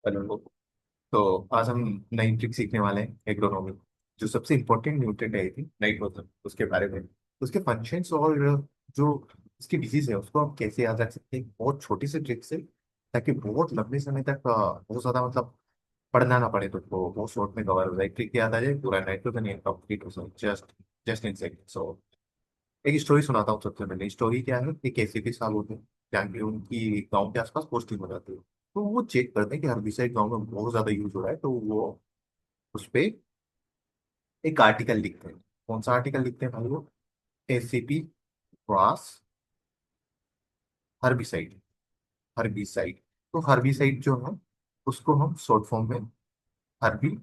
Hello. तो आज हम नई ट्रिक सीखने वाले हैं एग्रोनॉमी। जो सबसे इम्पोर्टेंट न्यूट्रिएंट है थी नाइट्रोजन, उसके बारे में, उसके फंक्शंस और जो इसकी डिजीज है उसको हम कैसे याद रख सकते हैं बहुत छोटी सी ट्रिक से, ताकि बहुत लंबे समय तक बहुत ज्यादा मतलब पढ़ना ना पड़े, तो बहुत शॉर्ट में कवर हो जाए, ट्रिक याद आ जाए, पूरा नाइट्रोजन ये कंप्लीट हो जाए जस्ट इन सेकंड। सो एक स्टोरी सुनाता हूँ। सबसे पहले स्टोरी क्या है कि कैसे के साल होते हैं जहाँ की उनकी गांव के आसपास पोस्टिंग हो जाती है। तो वो चेक करते हैं कि हर्बिसाइड गांव में बहुत ज्यादा यूज हो रहा है, तो वो उस पे एक आर्टिकल लिखते हैं। कौन सा आर्टिकल लिखते हैं भाई? वो एसीपी क्रॉस हर्बिसाइड। हर्बिसाइड, तो हर्बिसाइड जो है उसको हम शॉर्ट फॉर्म में हर्बी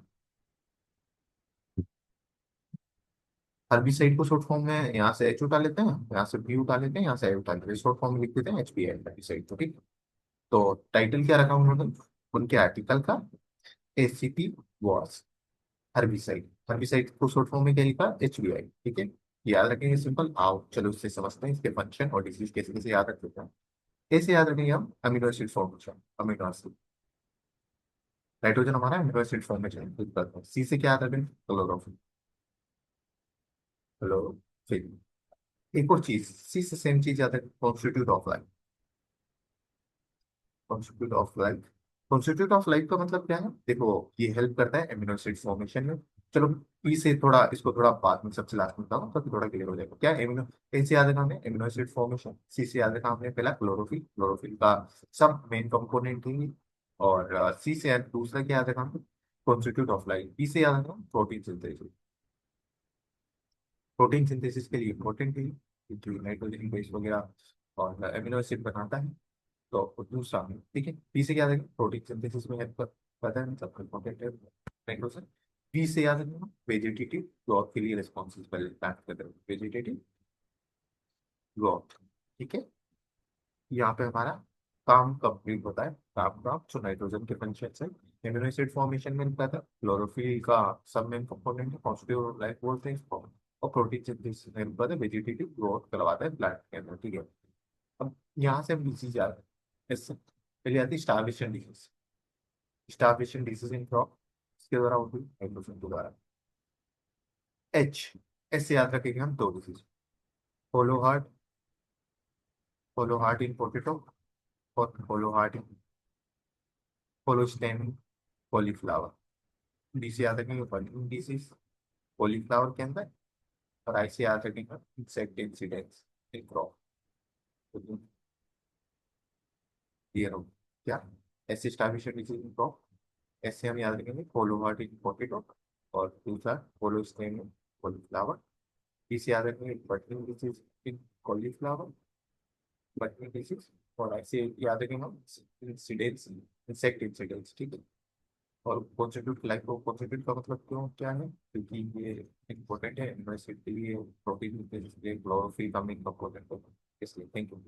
हर्बिसाइड को शॉर्ट फॉर्म में यहाँ से एच उठा लेते हैं, यहाँ से बी उठा लेते हैं, यहाँ से ए उठा लेते हैं, शॉर्ट फॉर्म में लिख देते हैं एच पी हर्बिसाइड। तो ठीक। तो टाइटल क्या रखा उन्होंने उनके आर्टिकल का? ACP was herbicide. हर्बिसाइड को शॉर्ट फॉर्म में क्या लिखा? HBI। ठीक है, याद रखेंगे सिंपल। आओ चलो इससे समझते हैं इसके फंक्शन और डिजीज कैसे कैसे याद रख सकते हैं। कैसे याद रखेंगे हम? Amino acid formation. Amino acid, nitrogen हमारा अमीनो एसिड फॉर्मेशन। सी से क्या याद रखेंगे? क्लोरोफिल। क्लोरोफिल। एक और चीज, सी से सेम चीज याद रखें, constitute of life. Constitute of life. Constitute of life का मतलब क्या है? देखो, ये हेल्प करता है एमिनो एसिड फॉर्मेशन में। चलो पी से थोड़ा, इसको थोड़ा बाद में सबसे लास्ट में बताऊँ ताकि थोड़ा क्लियर हो जाएगा। क्या एमिनो, ए से याद रखा हमने एमिनो एसिड फॉर्मेशन, सी से याद रखा हमने पहला क्लोरोफिल। क्लोरोफिल का सब मेन कंपोनेंट है। और सी से दूसरा क्या याद रखा हमने? Constitute of life. पी से याद रखा प्रोटीन सिंथेसिस। प्रोटीन सिंथेसिस के लिए इंपॉर्टेंट है क्योंकि नाइट्रोजन बेस वगैरह और अमीनो एसिड बनाता है। तो दूसरा में ठीक है, पी से क्या देखें? प्रोटीन सिंथेसिस में हेल्प करता है, मतलब इंपॉर्टेंट है नाइट्रोजन। पी से याद रखना वेजिटेटिव ग्रोथ के लिए रिस्पॉन्सिबल करते हैं, वेजिटेटिव ग्रोथ। ठीक है, यहाँ पे हमारा काम कंप्लीट होता है। काम का जो नाइट्रोजन के फंक्शन है, एमिनो एसिड फॉर्मेशन में निकला था, क्लोरोफिल का सब मेन कंपोनेंट है, पॉजिटिव लाइफ बोलते हैं इसको। और प्रोटीन सिंथेसिस में निकला था, वेजिटेटिव ग्रोथ करवाता है प्लांट के अंदर। ठीक है, अब यहाँ से हम डिजीज आ रहे हैं। इससे पहले आती है starvation disease. Starvation disease in crop इसके द्वारा होती है नाइट्रोजन के द्वारा। एच, ऐसे याद रखेंगे हम दो disease, hollow heart. Hollow heart in potato और hollow heart in hollow stem cauliflower. D से याद रखेंगे बर्निंग डिजीज कॉलीफ्लावर के अंदर। और आई से याद रखेंगे insect incidents in crop. Clear हो क्या? ऐसे स्टार्वेशन डिजीज इन क्रॉप, ऐसे हम याद रखेंगे होलो हार्ट इन पोटेटो और दूसरा होलोस्टेम कॉलीफ्लावर। इसे याद रखेंगे burning disease in cauliflower, burning disease. और ऐसे याद रखेंगे हम इंसिडेंट्स, इंसेक्ट इंसिडेंट्स। ठीक है, और कॉन्स्टिट्यूट लाइफ को कॉन्स्टिट्यूट का मतलब क्यों क्या है? क्योंकि ये इंपॉर्टेंट है इम्यूनिटी के लिए, प्रोटीन के लिए, क्लोरोफिल का मेन कंपोनेंट है, इसलिए। Thank you.